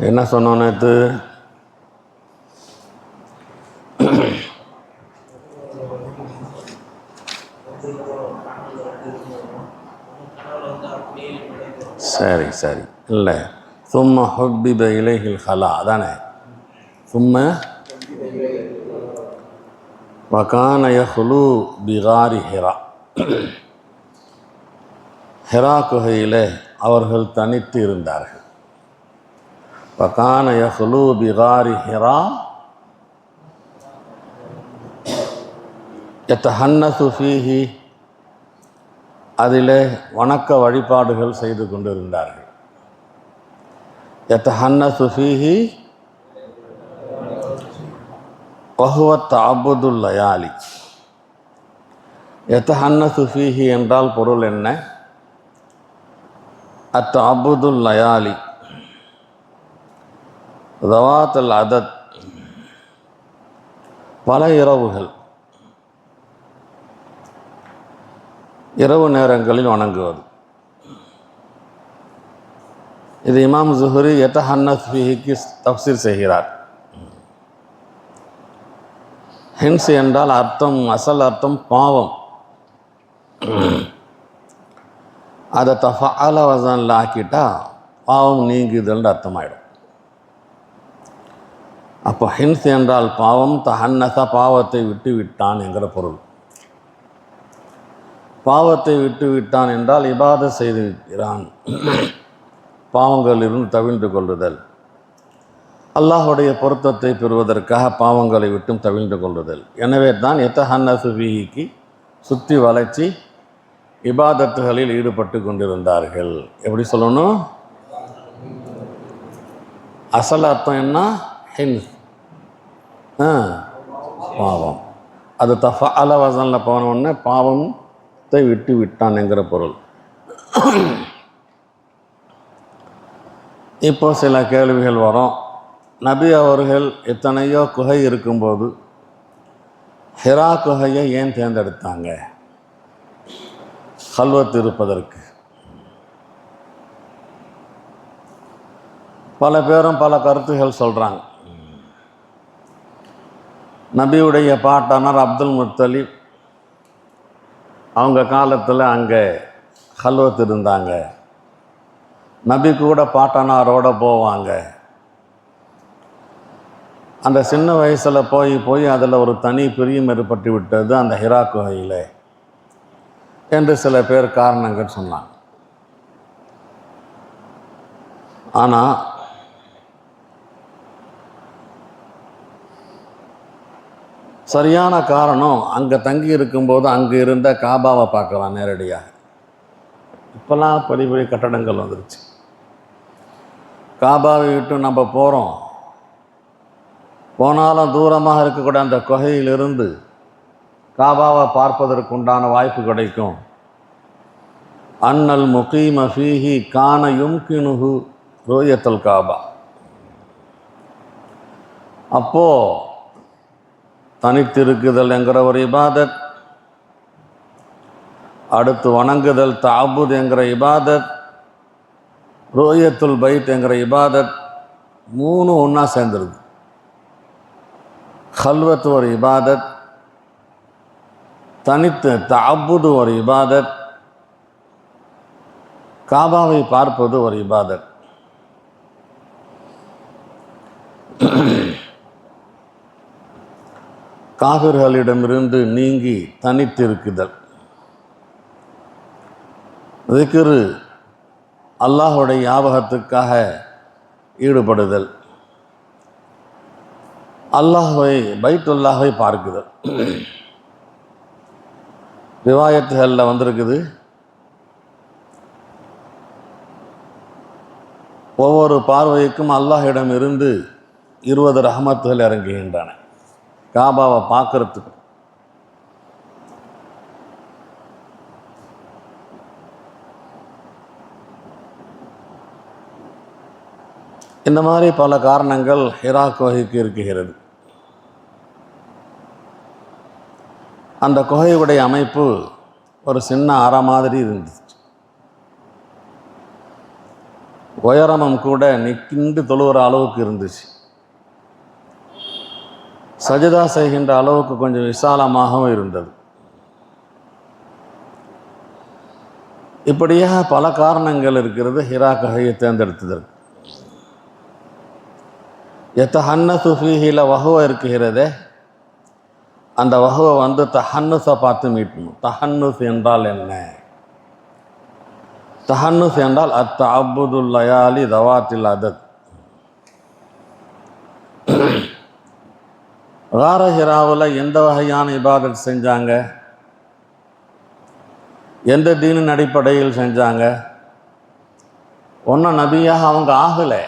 என்ன சொன்னோம் நேற்று? சரி சரி, இல்லை சும்ம ஹுப்பிப இலைஹில் ஹலா அதானே. சும்ம வகான யஹ்லு பிகாரி ஹிரா, ஹிரா குகையிலே அவர்கள் தனித்து இருந்தார்கள். வகான யஹ்லு பிகாரி ஹிரா யத்தஹன்னசு ஃபீஹி, அதிலே வணக்க வழிபாடுகள் செய்து கொண்டிருந்தார்கள். யத்தஹன்னசு ஃபீஹி வஹுவ தஅப்புதுல் லயாலி. யத்தஹன்னசு ஃபீஹி என்றால் பொருள் என்ன? அத்தஅப்புதுல் லயாலி தவாத்துல் அதத், பல இரவுகள், இரவு நேரங்களில் வணங்குவது. இது இமாம் ஸுஹ்ரி யத்தஹன்னஸ் ஃபீஹிக்கு தஃப்சீர் செய்கிறார். ஹின்ஸ் என்றால் அர்த்தம், அசல் அர்த்தம் பாவம். அதை தஃஅல வஸன்ல ஆக்கிட்டா பாவம் நீங்குதல்னு அர்த்தமாயிடும். அப்போ ஹின்ஸ் என்றால் பாவம், தஹன்னஸ பாவத்தை விட்டு விட்டான் என்கிற பொருள். பாவத்தை விட்டு விட்டான் என்றால் இபாதத் செய்து விட்டான், பாவங்களிலிருந்து தவிழ்ந்து கொள்ளுதல், அல்லாஹுடைய பொருத்தத்தை பெறுவதற்காக பாவங்களை விட்டும் தவிழ்ந்து கொள்ளுதல். எனவே தான் யத்தஹன்னசு ஃபீஹிக்கு சுற்றி வளைச்சி இபாதத்துகளில் ஈடுபட்டு கொண்டிருந்தார்கள். எப்படி சொல்லணும்? அசல் அர்த்தம் என்ன? ஹின்ஸ், பாவம். அது தஃஅல வஸன்ல போனவுடனே பாவத்தை விட்டு விட்டான் என்கிற பொருள். இப்போ சில கேள்விகள் வரும். நபி அவர்கள் எத்தனையோ குகை இருக்கும்போது ஹிரா குகையை ஏன் தேர்ந்தெடுத்தாங்க ஹல்வத் இருப்பதற்கு? பல பேரும் பல கருத்துகள் சொல்கிறாங்க. நபியுடைய பாட்டனார் அப்துல் முத்தலிப் அவங்க காலத்தில் அங்கே ஹல்வத் இருந்தாங்க. நபி கூட பாட்டனாரோட போவாங்க. அந்த சின்ன வயசில் போய் அதில் ஒரு தனி பிரியம் ஏற்பட்டு விட்டது அந்த ஹிரா குகையில் என்று சில பேர் காரணங்கள் சொன்னாங்க. ஆனால் சரியான காரணம், அங்கே தங்கி இருக்கும்போது அங்கே இருந்த காபாவை பார்க்கலாம் நேரடியாக. இப்போல்லாம் பெரிய பெரிய கட்டடங்கள் வந்துருச்சு. காபாவை விட்டு நம்ம போனாலும் தூரமாக இருக்கக்கூடிய அந்த குகையிலிருந்து காபாவை பார்ப்பதற்குண்டான வாய்ப்பு கிடைக்கும். அன்னல் முகீம ஃபீஹி கான யும்கினுஹு ருயத்துல் காபா. அப்போது தனித்திருக்குதல் என்கிற ஒரு இபாதத், அடுத்து வணங்குதல் தஅப்புத் என்கிற இபாதத், ருயத்துல் பைத் என்கிற இபாதத், மூணு ஒன்றா சேர்ந்துருது. ஹல்வத் ஒரு இபாதத், தனித்து தஅப்புது ஒரு இபாதத், காபாவை பார்ப்பது ஒரு இபாதத். காஃபிர்களிடமிருந்து நீங்கி தனித்திருக்குதல், திக்ரு அல்லாஹுடைய ஞாபகத்துக்காக ஈடுபடுதல், அல்லாஹ்வை பைத்துல்லாஹை பார்க்குதல். ரிவாயத்துகளில் வந்திருக்குது, ஒவ்வொரு பார்வைக்கும் அல்லாஹிடம் இருந்து 20 ரஹமத்துகள் இறங்குகின்றன காபாவை பார்க்கறதுக்கு. இந்த மாதிரி பல காரணங்கள் ஹிரா குகைக்கு இருக்குகிறது. அந்த குகையுடைய அமைப்பு ஒரு சின்ன அறை மாதிரி இருந்துச்சு. உயரமும் கூட நிற்கிண்டு தொழுகிற அளவுக்கு இருந்துச்சு. சஜதா செய்கின்ற அளவுக்கு கொஞ்சம் விசாலமாகவும் இருந்தது. இப்படியாக பல காரணங்கள் இருக்கிறது ஹிரா குகையை தேர்ந்தெடுத்ததற்கு. யத்தஹன்னசு ஃபீஹில வஹுவ இருக்கிறதே, அந்த வஹுவை வந்து தஹன்னுஸை பார்த்து மீட்டணும். தஹன்னுஸ் என்றால் என்ன? தஹன்னுஸ் என்றால் அத்தஅப்புதுல் லயாலி தவாத்தில் அதத். கார ஹிராவில் எந்த வகையான இபாதத் செஞ்சாங்க? எந்த தீனின் அடிப்படையில் செஞ்சாங்க? ஒன்றும் நபியாக அவங்க ஆகலை.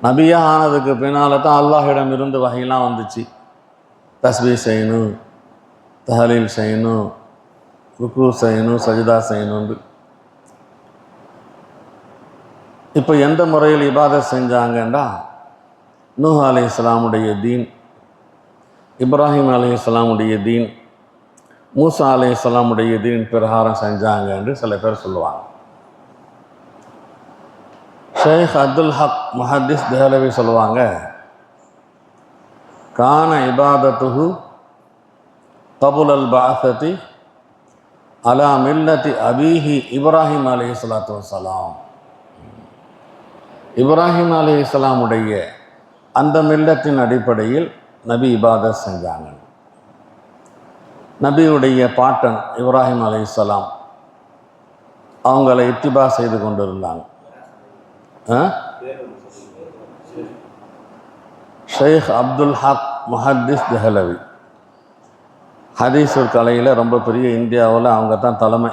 நபியாக ஆனதுக்கு பின்னால் தான் அல்லாஹிடம் இருந்து வகையெல்லாம் வந்துச்சு. தஸ்பீஹ் செய்யணும், தஹலீல் செய்யணும், ருக்கு செய்யணும், சஜிதா செய்யணும்னு. இப்போ எந்த முறையில் இபாதத் செஞ்சாங்கன்னா, நூஹ் அலைஹிஸ்ஸலாமுடைய தீன், இப்ராஹிம் அலைஹிஸ்ஸலாமுடைய தீன், மூசா அலைஹிஸ்ஸலாமுடைய தீன் பிரகாரம் செஞ்சாங்க என்று சில பேர் சொல்லுவாங்க. ஷேக் அப்துல் ஹக் முஹத்திஸ் தெஹ்லவி சொல்லுவாங்க, கான இபாதத்துஹு கபுல் அல் பாஅஸதி அலா மில்லத்தி அபீஹி இப்ராஹிம் அலைஹிஸ்ஸலாத்து வஸ்ஸலாம். இப்ராஹிம் அலைஹிஸ்ஸலாமுடைய அந்த மில்லத்தின் அடிப்படையில் நபி இபாதத் செஞ்சாங்க. நபியுடைய பாட்டன் இப்ராஹிம் அலைஹிஸ்ஸலாம் அவங்கள இத்திபா செய்து கொண்டிருந்தாங்க. ஷேக் அப்துல் ஹக் முஹத்திஸ் தெஹ்லவி ஹதீஸ் கலையில் ரொம்ப பெரிய இந்தியாவில் அவங்க தான் தலைமை.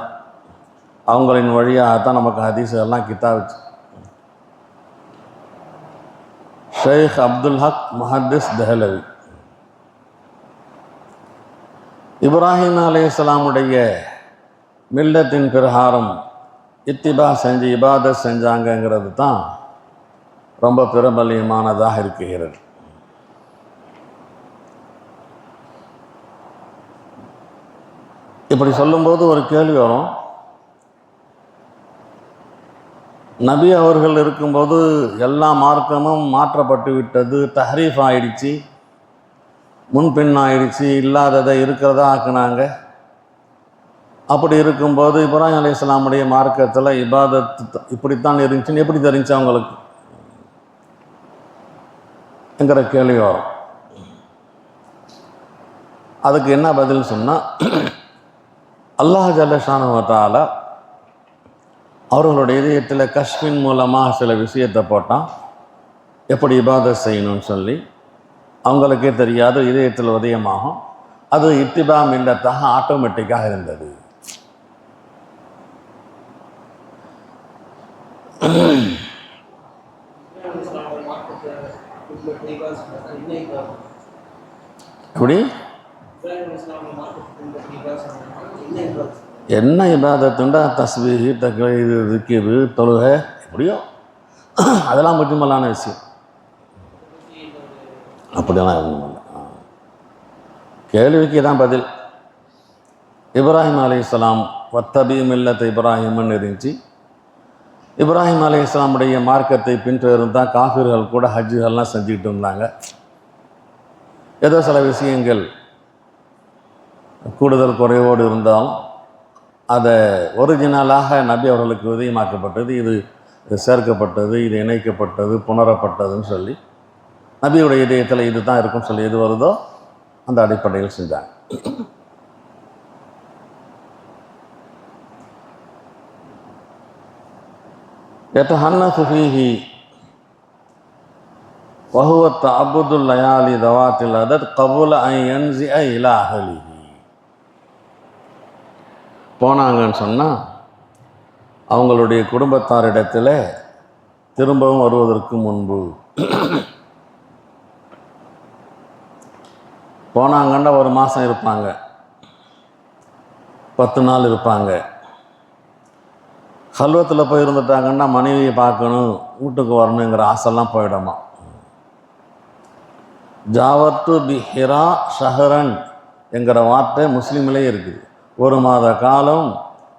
அவங்களின் வழியாகத்தான் நமக்கு ஹதீஸ் எல்லாம் கிதாபிச்சு. ஷேக் அப்துல் ஹக் முஹத்திஸ் தெஹ்லவி இப்ராஹிம் அலைஹிஸ்ஸலாமுடைய மில்லத்தின் பிரகாரம் இத்திபா செஞ்சு இபாதத் செஞ்சாங்கங்கிறது தான் ரொம்ப பிரபல்யமானதாக இருக்கிறது. இப்படி சொல்லும்போது ஒரு கேள்வி வரும், நபி அவர்கள் இருக்கும்போது எல்லா மார்க்கமும் மாற்றப்பட்டு விட்டது, தஹ்ரீஃப் ஆயிடுச்சு, முன்பின் ஆயிடுச்சு, இல்லாததை இருக்கிறதா ஆக்குனாங்க. அப்படி இருக்கும்போது இப்ராஹிம் அலைஹிஸ்ஸலாமுடைய மார்க்கத்தில் இபாதத் இப்படித்தான் இருந்துச்சுன்னு எப்படி தெரிஞ்சு அவங்களுக்கு என்கிற கேள்வி வரும். அதுக்கு என்ன பதில் சொன்னால், அல்லாஹ் ஜல்ல ஷானஹு வ தஆலா அவர்களுடைய இதயத்தில் கஷ்பின் மூலமாக சில விஷயத்தை போட்டான், எப்படி இபாதத் செய்யணும்னு சொல்லி. அவங்களுக்கே தெரியாது, இதயத்தில் உதயமாகும். அது இத்திபா மில்லத்தாக ஆட்டோமேட்டிக்காக இருந்தது. எப்படி என்ன இபாதத்துண்டா தஸ்பீஹ், தக்பீர், திக்ர், தொழுகை, எப்படியோ அதெல்லாம் முக்கியமான விஷயம். அப்படியெல்லாம் எதுவும் இல்லை. கேள்விக்கு தான் பதில். இப்ராஹிம் அலைஹிஸ்ஸலாம் வத்தபி மில்லத் இப்ராஹிம்னு இருந்துச்சு. இப்ராஹிம் அலைஹிஸ்ஸலாமுடைய மார்க்கத்தை பின்தொடர்ந்து தான் காஃபிர்கள் கூட ஹஜ்ஜுகள்லாம் செஞ்சுக்கிட்டு இருந்தாங்க. ஏதோ சில விஷயங்கள் கூடுதல் குறைவோடு இருந்தாலும் அதை ஒரிஜினலாக நபி அவர்களுக்கு உதயமாக்கப்பட்டது, இது சேர்க்கப்பட்டது, இது இணைக்கப்பட்டது, புணரப்பட்டதுன்னு சொல்லி நபியுடைய இதயத்தில் இது தான் இருக்குன்னு சொல்லி எது வருதோ அந்த அடிப்படையில் செஞ்சாங்க. யதஹன்னஸு ஃபீஹி வஹுவ தஅப்புதுல் லயாலி தவாத்தில் அதத் கபுல அன் யன்ஸிஅ இலா அஹ்லிஹி. போனாங்கன்னு சொன்னால் அவங்களுடைய குடும்பத்தாரிடத்தில் திரும்பவும் வருவதற்கு முன்பு போனாங்கன்னா ஒரு மாதம் இருப்பாங்க, 10 நாள் இருப்பாங்க. கல்வத்தில் போய் இருந்துட்டாங்கன்னா மனைவியை பார்க்கணும், வீட்டுக்கு வரணுங்கிற ஆசைலாம் போயிடுமா. ஜாவத்து பி ஹிரா ஷஹரன் என்கிற வார்த்தை முஸ்லீமிலே இருக்குது. 1 மாத காலம்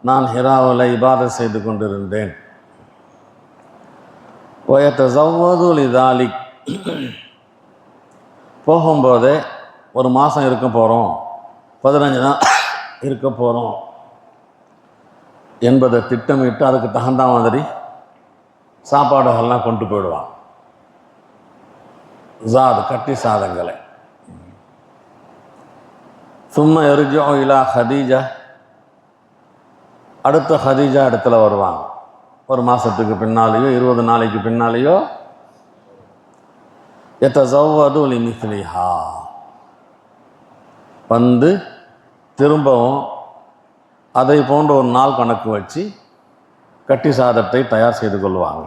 நான் ஹிராவில் இபாதத் செய்து கொண்டிருந்தேன். வயத்தஸவ்வது லிதாலிக், போகும்போதே ஒரு மாதம் இருக்க போகிறோம், 15 நாள் இருக்க போகிறோம் என்பதை திட்டமிட்டு அதுக்கு தகுந்த மாதிரி சாப்பாடுகள்லாம் கொண்டு போயிடுவான். கட்டி சாதங்களை. சும்மா எரிஜோ இலா ஹதீஜா, அடுத்த ஹதீஜா இடத்துல வருவாங்க. ஒரு மாதத்துக்கு பின்னாலேயோ 20 நாளைக்கு பின்னாலேயோ எத்தஸவ்வது லிமிஸ்லிஹா, வந்து திரும்பவும் அதை போன்ற ஒரு நாள் கணக்கு வச்சு கட்டி சாதத்தை தயார் செய்து கொள்வாங்க.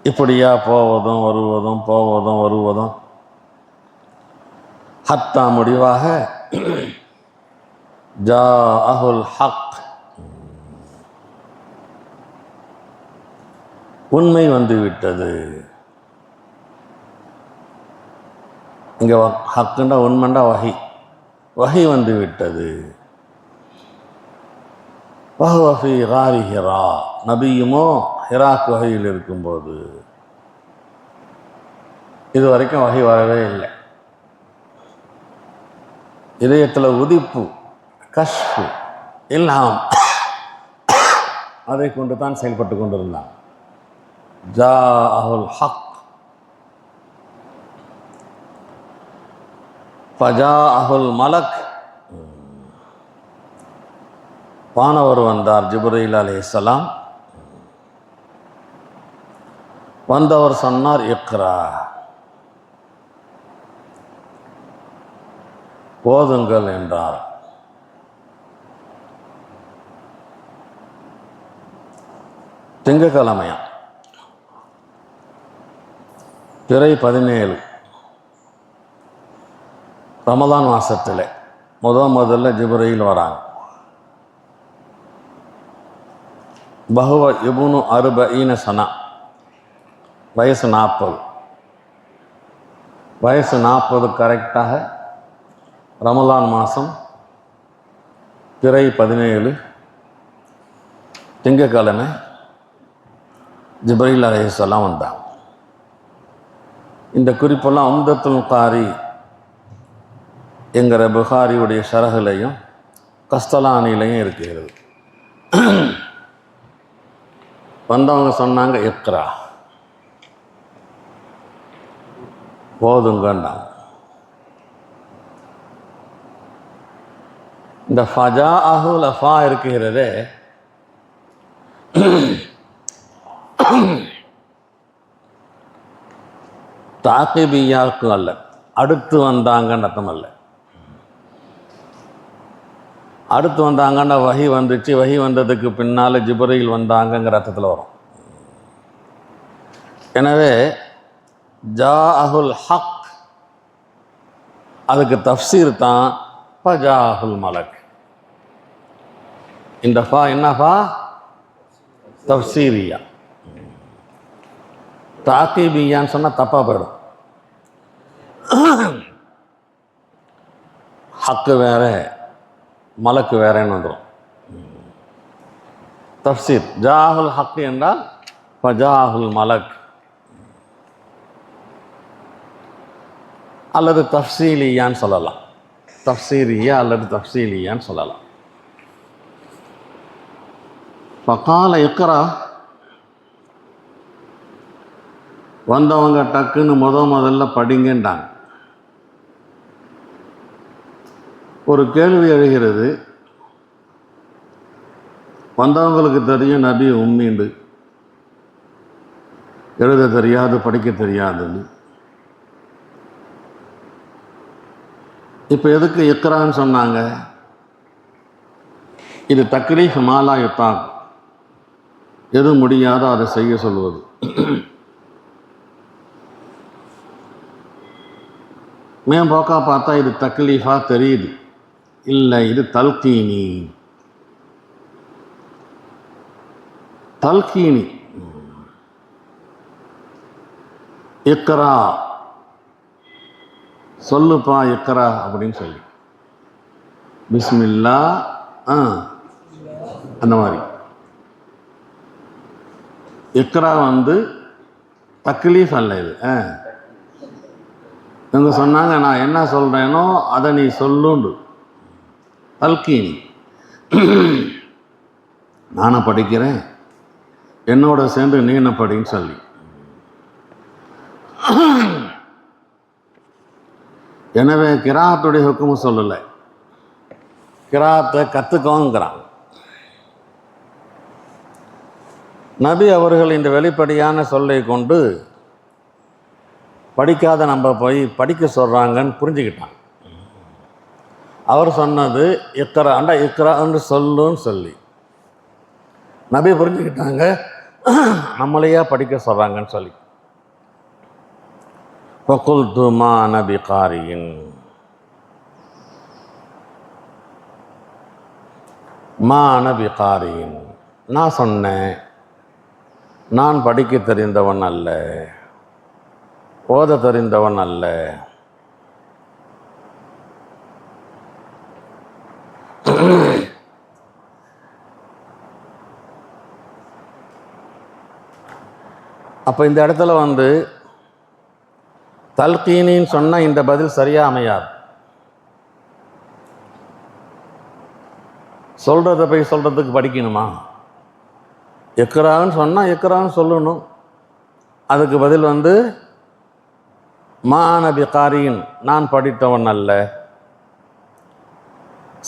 இப்படியா போவதும் வருவதும் போவதும் வருவதும் ஹத்தா முடிவாக ஜாஅஹுல் ஹக், உண்மை வந்துவிட்டது. இங்கே ஹக்குண்டா உண்மைண்டா வஹி, வஹி வந்து விட்டது. வஹுவ ஃபீ காரி ஹிரா, நபியுமோ ஹிராக் வகையில் இருக்கும்போது. இது வரைக்கும் வகை வரவே இல்லை. இதயத்தில் உதிப்பு, கஷ்பு, இல்ஹாம், அதை கொண்டு தான் செயல்பட்டு கொண்டிருந்தான். ஜாஅஹுல் ஹக் ஃபஜாஅஹுல் மலக், வானவர் வந்தார், ஜிப்ரீல் அலைஹிஸ்ஸலாம். வந்தவர் சொன்னார் இக்ரா, ஓதுங்கள் என்றார். திங்கக்கிழமையா, பிறை 17, ரமலான் மாசத்தில் முதல்ல ஜிப்ரீல் வராங்க. பஹுவ இப்னு 40 சனா, வயசு 40. வயசு 40 கரெக்டாக ரமலான் மாதம் பிறை 17 திங்கக்கிழமை ஜிப்ரீல் அலைஹிஸ்ஸலாம் வந்தாங்க. இந்த குறிப்பெல்லாம் உம்தத்துல் காரி என்கிற புகாரியுடைய ஷரஹிலையும் கஸ்தலானிலையும் இருக்கிறது. வந்தவங்க சொன்னாங்க இக்ரா, ஓதுங்கன்னாங்க. இந்த ஃபஜாஅஹு லஃபா இருக்கிறதே, தாக்கிபியாவுக்கும் அல்ல, அடுத்து வந்தாங்கன்னு அர்த்தம் அல்ல. அடுத்து வந்தாங்கன்னா வஹி வந்துச்சு, வஹி வந்ததுக்கு பின்னால் ஜிப்ரீல் வந்தாங்கங்கிற அர்த்தத்தில் வரும். எனவே ஜாஅஹுல் ஹக், அதுக்கு தஃப்சீர் தான் ஃபஜாஅஹுல் மலக். இந்த ஃபா என்ன ஃபா? தஃப்சீரியா. தாக்கீபியான்னு சொன்னால் தப்பாக போயிடும். ஹக்கு வேற, மலக்கு வேறேன்னு வந்துடும். தஃப்சீர் ஜாஅஹுல் ஹக் என்றால் ஃபஜாஅஹுல் மலக், அல்லது தஃப்சீலியான்னு சொல்லலாம். தஃப்சீரியா அல்லது தஃப்சீலியான்னு சொல்லலாம். ஃபகால இக்ரா, வந்தவங்க டக்குன்னு முதல்ல படிங்கன்றாங்க. ஒரு கேள்வி எழுகிறது. வந்தவங்களுக்கு தெரியும் நபி உம்மீண்டு, எழுத தெரியாது படிக்க தெரியாதுன்னு. இப்போ எதுக்கு இக்ரான்னு சொன்னாங்க? இது தக்லீஃப் மாலா யுத்தாக், எது முடியாதோ அதை செய்ய சொல்வது. மேம்போக்கா பார்த்தா இது தக்லீஃபாக தெரியுது. இல்லை, இது தல்கீனி. தல்கீனி. இக்ரா, சொல்லுப்பா இக்ரா அப்படின்னு சொல்லி, பிஸ்மில்லா, அந்த மாதிரி. இக்ரா தக்லீஃப் அல்ல இது. இவங்க சொன்னாங்க, நான் என்ன சொல்கிறேனோ அதை நீ சொல்லுண்டு. தல்கீனி, நானும் படிக்கிறேன், என்னோட சேர்ந்து நீ என்ன படின்னு சொல்லி. எனவே கிராத்துடைய ஹுக்குமும் சொல்லலை, கிராத்தை கற்றுக்கோங்கிறான். நபி அவர்கள் இந்த வெளிப்படையான சொல்லை கொண்டு படிக்காத நம்ம போய் படிக்க சொல்கிறாங்கன்னு புரிஞ்சுக்கிட்டான். அவர் சொன்னது இக்ராண்டா இக்ரான்னு சொல்லுன்னு சொல்லி நபி புரிஞ்சுக்கிட்டாங்க, நம்மளையா படிக்க சொல்கிறாங்கன்னு சொல்லி. ஃபகுல்து மா நபி காரியின், மா நபி காரியின், நான் சொன்னேன், நான் படிக்க தெரிந்தவன் அல்ல, ஓத தெரிந்தவன் அல்ல. அப்போ இந்த இடத்துல தல்கீனின்னு சொன்னால் இந்த பதில் சரியாக அமையாது. சொல்கிறத போய் சொல்கிறதுக்கு படிக்கணுமா? இக்ரான்னு சொன்னால் இக்ரான்னு சொல்லணும். அதுக்கு பதில் மா நபி காரியின், நான் படித்தவன் அல்ல,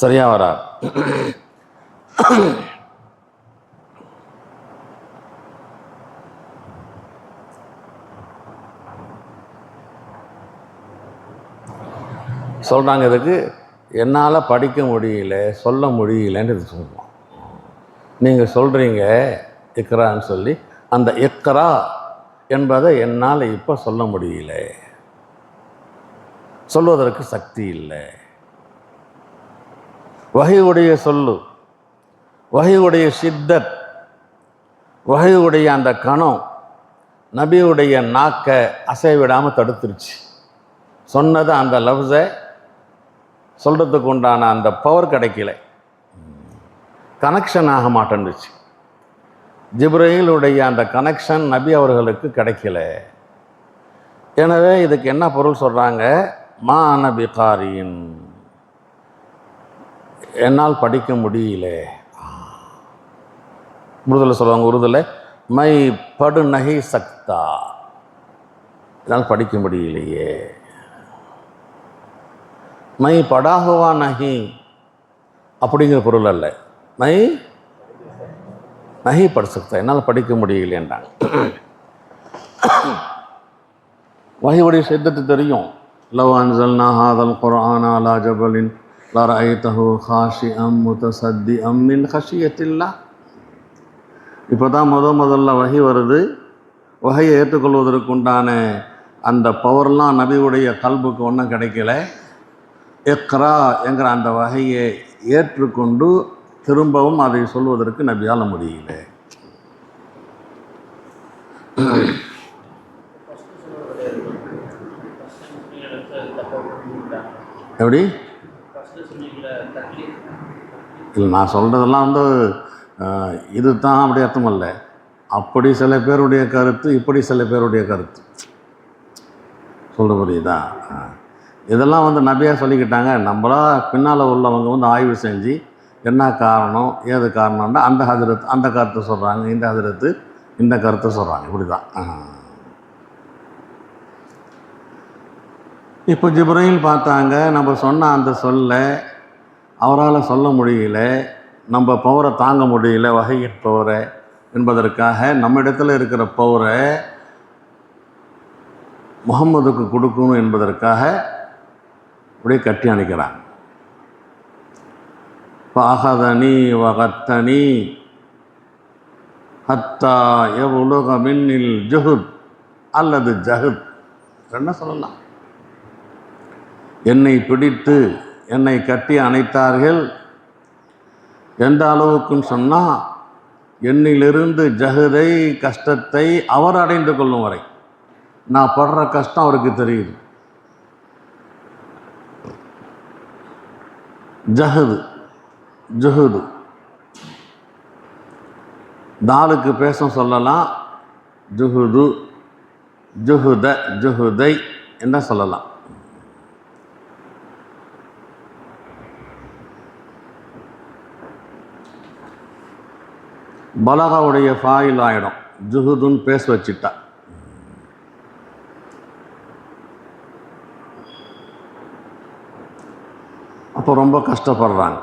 சரியா வராது. சொல்கிறாங்க, இதுக்கு என்னால் படிக்க முடியல, சொல்ல முடியலன்னு இது சொல்லுவோம். நீங்கள் சொல்கிறீங்க இக்ரான்னு சொல்லி, அந்த இக்ரா என்பதை என்னால் இப்போ சொல்ல முடியல, சொல்வதற்கு சக்தி இல்லை. வஹீயுடைய சொல்லு, வஹீயுடைய ஷித்தத், வஹீயுடைய அந்த கணம் நபியுடைய நாக்கை அசைவிடாமல் தடுத்துருச்சு. சொன்னதை அந்த லஃப்ஸை சொல்கிறதுக்கு உண்டான அந்த பவர் கிடைக்கல, கனெக்ஷன் ஆக மாட்டேன்னுச்சு. ஜிப்ரீலுடைய அந்த கனெக்ஷன் நபி அவர்களுக்கு கிடைக்கல. எனவே இதுக்கு என்ன பொருள் சொல்கிறாங்க? மா நபி காரியின், என்னால் படிக்க முடியல. உருதுல சொல்லுவாங்க, உருதுல மை படு நகி சக்தா, என்னால் படிக்க முடியலையே. மை படாகுவா நகி அப்படிங்கிற பொருள் அல்ல, மை நகி பட சக்தா, என்னால் படிக்க முடியலைன்றாங்க. வஹீயுடைய சித்தத்து தெரியும். லவ் அன்ஸல்னா ஹாதல் குர்ஆன அலா ஜபலின் லரஐதஹு காஷிஅம் முதஸத்திஅம் மின் கஷியத்தில்லாஹ். இப்போ தான் முதல்ல வஹி வருது. வஹியை ஏற்றுக்கொள்வதற்குண்டான அந்த பவர்லாம் நபியுடைய கல்புக்கு ஒன்றும் கிடைக்கல. இக்ரா என்கிற அந்த வஹியை ஏற்றுக்கொண்டு திரும்பவும் அதை சொல்வதற்கு நபியால் முடியல. எப்படி இல்லை, நான் சொல்கிறதெல்லாம் இது தான் அப்படி அர்த்தம் இல்லை. அப்படி சில பேருடைய கருத்து, இப்படி சில பேருடைய கருத்து. சொல்ல புரியுதா? இதெல்லாம் நபியா சொல்லிக்கிட்டாங்க. நம்மளா பின்னால் உள்ளவங்க ஆய்வு செஞ்சு என்ன காரணம் ஏது காரணம்னா அந்த ஹஜரத் அந்த கருத்தை சொல்கிறாங்க, இந்த ஹஜரத்து இந்த கருத்தை சொல்கிறாங்க. இப்படி தான். இப்போ ஜிப்ரீல் பார்த்தாங்க, நம்ம சொன்ன அந்த சொல்ல அவரால் சொல்ல முடியல, நம்ம பவரை தாங்க முடியல, வஹீயின் பவரை என்பதற்காக நம்ம இடத்துல இருக்கிற பவரை முஹம்மதுக்கு கொடுக்கணும் என்பதற்காக அப்படியே கட்டி அணைக்கிறாங்க. ஃபஅஹதனி வகத்தனி ஹத்தா யபுலுக மின்னில் ஜுஹுத் அல்லது ஜஹுத், என்ன சொல்லலாம். என்னை பிடித்து என்னை கட்டி அணைத்தார்கள். எந்த அளவுக்குன்னு சொன்னால், என்னிலிருந்து ஜஹதை கஷ்டத்தை அவர் அடைந்து கொள்ளும் வரை. நான் படுற கஷ்டம் அவருக்கு தெரியுது. ஜஹது ஜுஹுது, தாலுக்கு பேச சொல்லலாம், ஜுஹுது, ஜுஹுத, ஜுஹுதை என்ன சொல்லலாம். பலகாவுடைய ஃபாயில் ஆகிடும், ஜுஹுதுன்னு பேச வச்சிட்டா. அப்போ ரொம்ப கஷ்டப்படுறாங்க.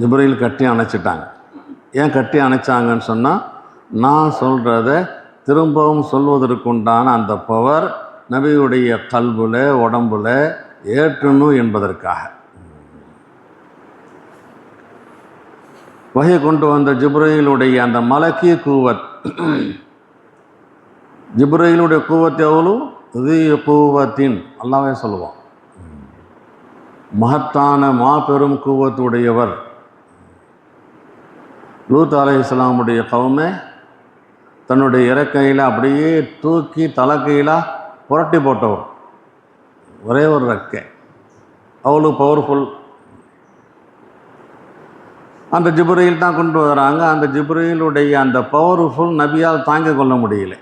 ஜிப்ரீல் கட்டி அணைச்சிட்டாங்க. ஏன் கட்டி அணைச்சாங்கன்னு சொன்னால், நான் சொல்கிறத திரும்பவும் சொல்வதற்குண்டான அந்த பவர் நபியுடைய கல்புல உடம்புல ஏற்றணும் என்பதற்காக. வகை கொண்டு வந்த ஜிப்ரீலுடைய அந்த மலக்கிய கூவத், ஜிப்ரீலுடைய கூவத் எவ்வளோ, இது கூவத்தின் அல்லாவே சொல்லுவான், மகத்தான மாபெரும் கூவத்துடையவர். லூத் அலைஹிஸ்ஸலாமுடைய கவுமே தன்னுடைய இறக்கையில் அப்படியே தூக்கி தலைக்கையில் புரட்டி போட்டவர், ஒரே ஒரு ரெக்கை, அவ்வளோ பவர்ஃபுல். அந்த ஜிப்ரீல் தான் கொண்டு வராங்க. அந்த ஜிப்ரீலுடைய அந்த பவர்ஃபுல் நபியால் தாங்கிக் கொள்ள முடியல.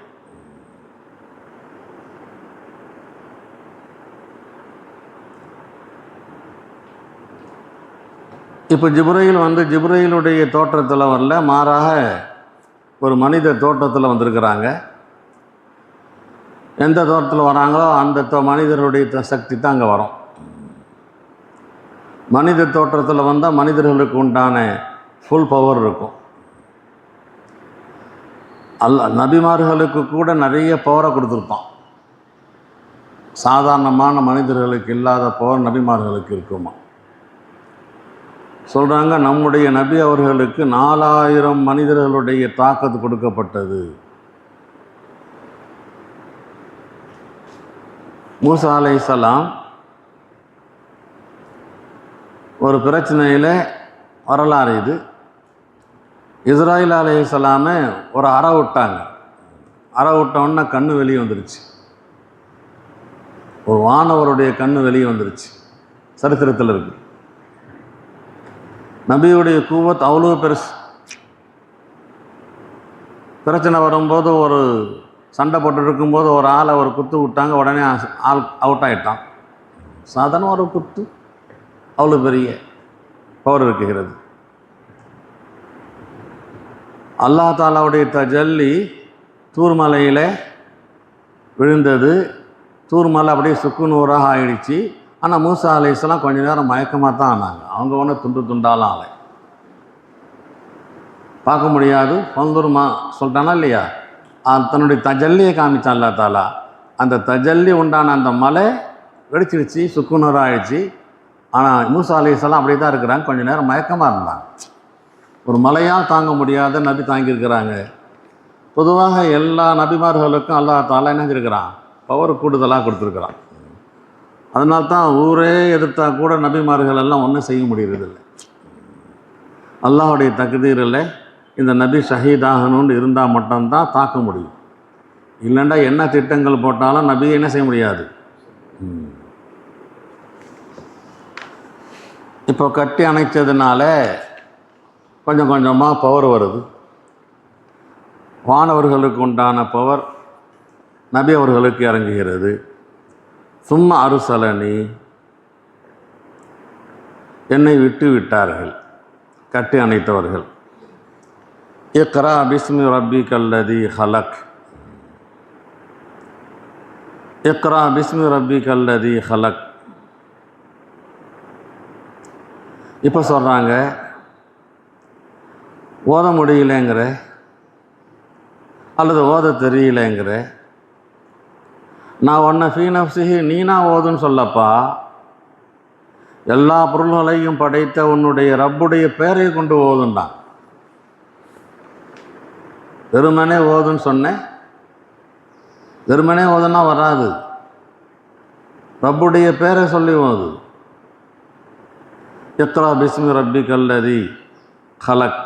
இப்போ ஜிப்ரீல் ஜிப்ரீலுடைய தோற்றத்தில் வரல, மாறாக ஒரு மனித தோற்றத்தில் வந்திருக்கிறாங்க. எந்த தோற்றத்தில் வராங்களோ அந்த மனிதர்களுடைய சக்தி தான் அங்கே வரும். மனித தோற்றத்தில் வந்தால் மனிதர்களுக்கு உண்டான ஃபுல் பவர் இருக்கும். நபிமார்களுக்கு கூட நிறைய பவரை கொடுத்துருப்பான். சாதாரணமான மனிதர்களுக்கு இல்லாத பவர் நபிமார்களுக்கு இருக்குமா. சொல்கிறாங்க, நம்முடைய நபி அவர்களுக்கு 4000 மனிதர்களுடைய தாக்கத்து கொடுக்கப்பட்டது. மூசா அலைஹிஸ்ஸலாம் ஒரு பிரச்சனையில், வரலாறு இது, இஸ்ராயில் அலைஹிஸ்ஸலாமை ஒரு அறை விட்டாங்க. அறை விட்டோன்னா கண்ணு வெளியே வந்துருச்சு. ஒரு வானவருடைய கண்ணு வெளியே வந்துருச்சு. சரித்திரத்தில் இருக்குது. நபியுடைய கூவத் அவ்வளோ பெருசு. பிரச்சனை வரும்போது, ஒரு சண்டை போட்டு இருக்கும்போது ஒரு ஆளை ஒரு குத்து விட்டாங்க, உடனே ஆள் அவுட் ஆகிட்டான். சாதாரண ஒரு குத்து அவ்வளோ பெரிய பவர் இருக்குகிறது. அல்லாஹ் தாலாவுடைய தஜல்லி தூர்மலையில் விழுந்தது. தூர்மலை அப்படியே சுக்குநூறாக ஆயிடுச்சு. ஆனால் மூசா அலைஹிஸ்ஸலாம் கொஞ்ச நேரம் மயக்கமாக தான் ஆனாங்க. அவங்க ஒன்று துண்டு துண்டாலாம் ஆலை பார்க்க முடியாது. பந்துருமா சொல்லிட்டானா இல்லையா, தன்னுடைய தஜல்லியை காமிச்சான் அல்லா தாலா. அந்த தஜல்லி உண்டான அந்த மலை வெடிச்சிடுச்சு, சுக்குநூறாக ஆயிடுச்சு. ஆனால் மூசா அலைஹிஸ்ஸலாம் அப்படி தான் இருக்கிறாங்க, கொஞ்சம் நேரம் மயக்கமாக இருந்தாங்க. ஒரு மலையால் தாங்க முடியாத நபி தாங்கியிருக்கிறாங்க. பொதுவாக எல்லா நபிமார்களுக்கும் அல்லாஹ் தாலா என்ன செஞ்சிருக்கிறான், பவர் கூடுதலாக கொடுத்துருக்குறான். அதனால்தான் ஊரே எதிர்த்தா கூட நபிமார்கள் எல்லாம் ஒன்றும் செய்ய முடியறதில்லை. அல்லாஹுடைய தக்தீரில் இந்த நபி ஷஹீதாகணும்னு இருந்தால் மட்டும்தான் தாக்க முடியும். இல்லைண்டா என்ன திட்டங்கள் போட்டாலும் நபியை என்ன செய்ய முடியாது. இப்போ கட்டி அணைச்சதுனால கொஞ்சம் கொஞ்சமாக பவர் வருது. வானவர்களுக்கு உண்டான பவர் நபி அவர்களுக்கு இறங்குகிறது. சும்மா அருசலனி, என்னை விட்டு விட்டார்கள் கட்டி அணைத்தவர்கள். இக்ரா பிஸ்மி ரப்பிக்கல்லதி ஹலக், இக்ரா பிஸ்மி ரப்பிக்கல்லதி ஹலக். இப்போ சொல்கிறாங்க, ஓத முடியலைங்கிற அல்லது ஓத தெரியலைங்கிற, நான் ஒன்றை ஃபீனப்சிஹி நீனா ஓதுன்னு சொல்லப்பா. எல்லா பொருள்களையும் படைத்த உன்னுடைய ரப்புடைய பெயரை கொண்டு ஓதுண்டான். வெறுமனே ஓதுன்னு சொன்னேன். வெறுமனே ஓதுன்னா வராது, ரப்புடைய பேரை சொல்லி ஓது. இக்ரா பிஸ்மி ரப்பிக்கல்லதி ஹலக்.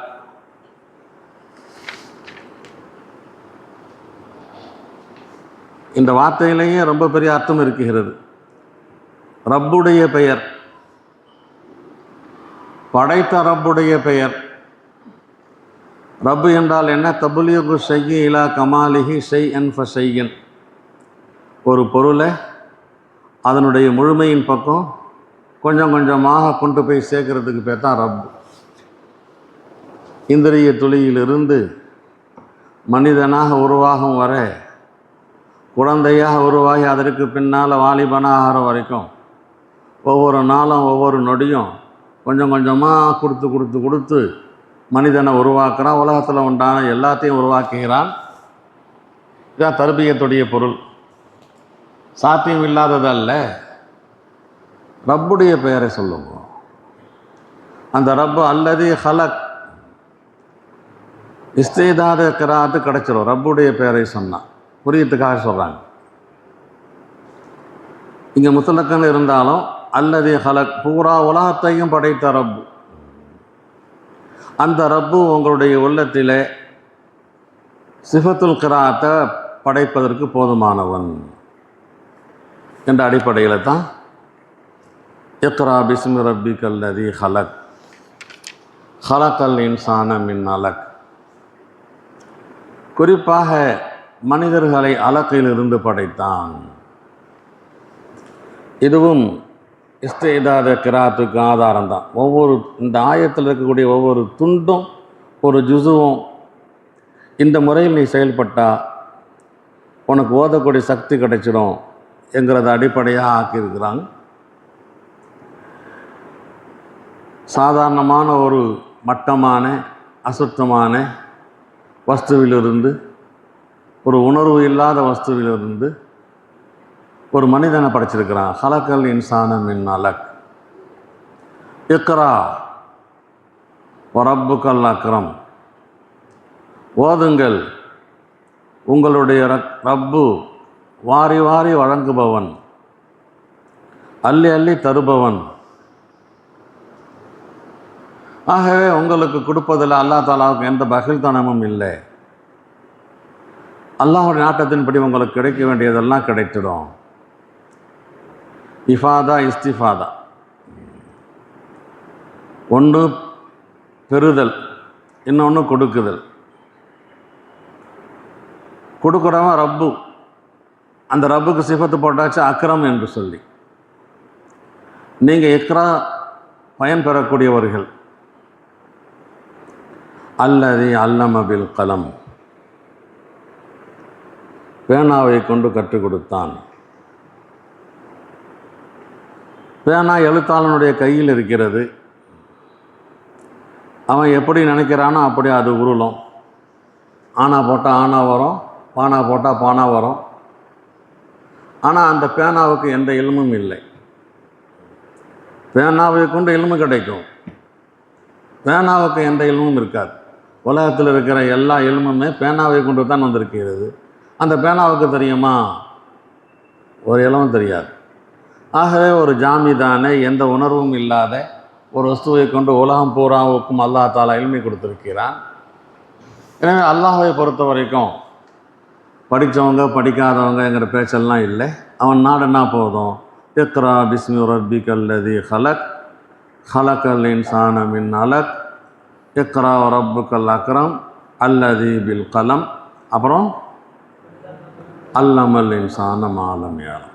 இந்த வார்த்தையிலேயே ரொம்ப பெரிய அர்த்தம் இருக்குகிறது. ரப்புடைய பெயர், படைத்த ரப்புடைய பெயர். ரப்பு என்றால் என்ன? தபுலியகு ஷையி இலா கமாலிஹி ஷைஅன் ஃபஷையன். ஒரு பொருளை அதனுடைய முழுமையின் பக்கம் கொஞ்சம் கொஞ்சமாக கொண்டு போய் சேர்க்கறதுக்கு பேர் தான் ரப்பு. இந்திரிய துளியிலிருந்து மனிதனாக உருவாகும் வரை, குழந்தையாக உருவாகி அதற்கு பின்னால் வாலிபனாக ஆகிற வரைக்கும் ஒவ்வொரு நாளும் ஒவ்வொரு நொடியும் கொஞ்சம் கொஞ்சமாக கொடுத்து கொடுத்து கொடுத்து மனிதனை உருவாக்குறான். உலகத்தில் உண்டான எல்லாத்தையும் உருவாக்குகிறான். இதுதான் தர்பியத்துடைய பொருள். சாத்தியம் இல்லாததல்ல. ரப்புடைய பெயரை சொல்லுங்க. அந்த ரப்பு அல்லது ஹலக் இஸ்தேதாத கிராத்து கிடைச்சிடும். ரப்புடைய பெயரை சொன்னான், புரியத்துக்காக சொல்கிறாங்க. இங்கே முத்தலக்கன் இருந்தாலும் அல்லது ஹலக் பூரா உலகத்தையும் படைத்த ரப்பு. அந்த ரப்பு உங்களுடைய உள்ளத்திலே சிஃபத்துல் கிராத்தை படைப்பதற்கு போதுமானவன் என்ற அடிப்படையில் தான் இக்ரா பிஸ்மி ரப்பிக்கல் லதீ ஹலக் ஹலக்கல் இன்சான மின் அலக். குறிப்பாக மனிதர்களை அலக்கிலிருந்து படைத்தான். இதுவும் இஸ்தேதாத கிராத்துக்கு ஆதாரம் தான். இந்த ஆயத்தில் இருக்கக்கூடிய ஒவ்வொரு துண்டும் ஒரு ஜுசுவும் இந்த முறையில் நீ செயல்பட்டால் உனக்கு ஓதக்கூடிய சக்தி கிடைச்சிடும் என்கிறத அடிப்படையாக ஆக்கியிருக்கிறாங்க. சாதாரணமான ஒரு மட்டமான அசுத்தமான வஸ்துவிலிருந்து, ஒரு உணர்வு இல்லாத வஸ்துவிலிருந்து ஒரு மனிதனை படைச்சிருக்கிறான். ஹலக்கல் இன்சான மின் அலக். இக்ரா வரப்புக்கல் அக்ரம். ஓதுங்கள், உங்களுடைய ரப்பு வாரி வாரி வழங்குபவன், அள்ளி அள்ளி தருபவன். ஆகவே உங்களுக்கு கொடுப்பதில் அல்லா தாலாவுக்கு எந்த பகில்தனமும் இல்லை. அல்லாஹ்வுடைய நாட்டத்தின்படி உங்களுக்கு கிடைக்க வேண்டியதெல்லாம் கிடைத்திடும். இஃபாதா இஸ்திஃபாதா. ஒன்று பெறுதல், இன்னொன்று கொடுக்குதல். கொடுக்குறவன் ரப்பு. அந்த ரப்புக்கு சிஃபத்து போட்டாச்சு அக்ரம் என்று சொல்லி. நீங்கள் இக்ரா பயன் பெறக்கூடியவர்கள். அல்லதி அல்லம பில் கலம். பேனாவை கொண்டு கற்றுக் கொடுத்தான். பேனா எழுத்தாளனுடைய கையில் இருக்கிறது. அவன் எப்படி நினைக்கிறானோ அப்படி அது உருளும். ஆனா போட்டால் ஆனா வரும், பானா போட்டால் பானா வரும். ஆனால் அந்த பேனாவுக்கு எந்த இல்மும் இல்லை. பேனாவை கொண்டு இல்மு கிடைக்கும், பேனாவுக்கு எந்த இல்மும் இருக்காது. உலகத்தில் இருக்கிற எல்லா இல்முமே பேனாவை கொண்டு தான் வந்திருக்கிறது. அந்த பேனாவுக்கு தெரியுமா? ஒரு இலமும் தெரியாது. ஆகவே ஒரு ஜாமிதானே எந்த உணர்வும் இல்லாத ஒரு வஸ்துவை கொண்டு உலகம் பூராவுக்கும் அல்லாஹ் தாலா இல்மை கொடுத்திருக்கிறான். எனவே அல்லாஹ்வை பொறுத்த வரைக்கும் படித்தவங்க படிக்காதவங்கங்கிற பேச்செல்லாம் இல்லை. அவன் நாடுனா போதும். இக்ரா பிஸ்மி ரப்பிக்கல் லதீ ஹலக் ஹலக்கல் இன்சான மின் அலக் இக்ரா ரப்புக்கல் அக்ரம் அல்லதீ பில் கலம். அப்புறம் அல்லமல் இன்சான மாலம் யாலம்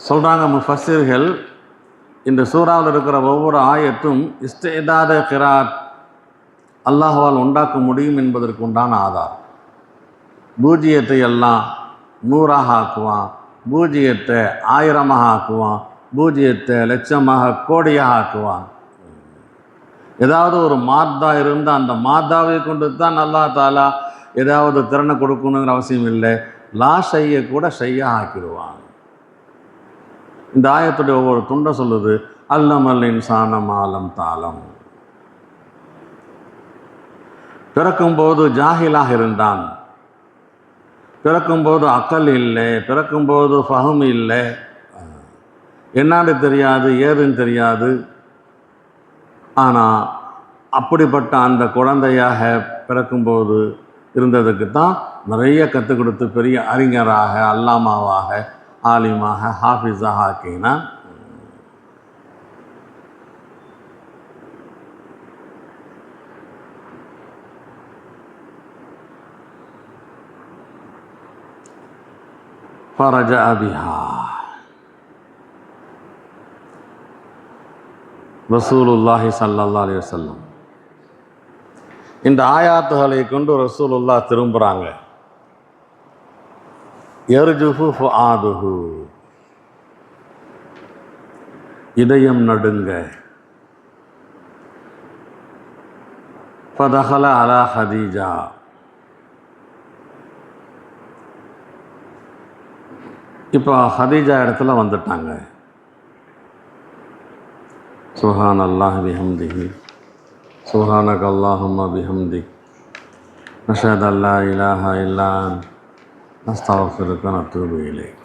சொல்கிறாங்க முஃபஸ்ஸிர்கள். இந்த சூறாவில் இருக்கிற ஒவ்வொரு ஆயத்தும் இஸ்தேதாத கிராத் அல்லாஹ்வால் உண்டாக்க முடியும் என்பதற்கு உண்டான ஆதாரம். பூஜ்ஜியத்தை எல்லாம் 100ஆக ஆக்குவான், பூஜ்ஜியத்தை 1000ஆக ஆக்குவான், பூஜ்ஜியத்தை லட்சமாக கோடியாக ஆக்குவான். ஏதாவது ஒரு மாத்தா இருந்து அந்த மாத்தாவை கொண்டு தான் அல்லாஹ் தாலா ஏதாவது திறனை கொடுக்கணுங்கிற அவசியம் இல்லை. லா ஷையை கூட ஷையாக ஆக்கிடுவான். இந்த ஆயத்துடைய ஒவ்வொரு துண்டை சொல்லுது அல்லமல் இன்சான மாலம் தாளம். பிறக்கும்போது ஜாஹிலாக இருந்தான், பிறக்கும்போது அக்கல் இல்லை, பிறக்கும்போது ஃபஹம் இல்லை, என்னான்னு தெரியாது, ஏதுன்னு தெரியாது. ஆனால் அப்படிப்பட்ட அந்த குழந்தையாக பிறக்கும்போது இருந்ததுக்கு தான் நிறைய கற்றுக் கொடுத்து பெரிய அறிஞராக, அல்லாமாவாக, ஆலிமாக, ஹாஃபிஸாக ஆக்கினான். فرجع بها ரசூலுல்லாஹி ஸல்லல்லாஹு அலைஹி வஸல்லம். இந்த ஆயாத்துகளை கொண்டு ரசூலுல்லாஹ் திரும்புகிறாங்க. யர்ஜுஃபு ஃபுஆதுஹு, இதயம் நடுங்க. ஃபதஹல அலா ஹதீஜா, இப்போ ஹதீஜா இடத்துல வந்துட்டாங்க. சுப்ஹானல்லாஹி பிஹம்திஹி, சுப்ஹானக அல்லாஹும்ம பிஹம்திக், நஷ்ஹது அல்லா இலாஹா இல்லா அன்த, நஸ்தக்ஃபிருக வ நத்தூபு இலைக்.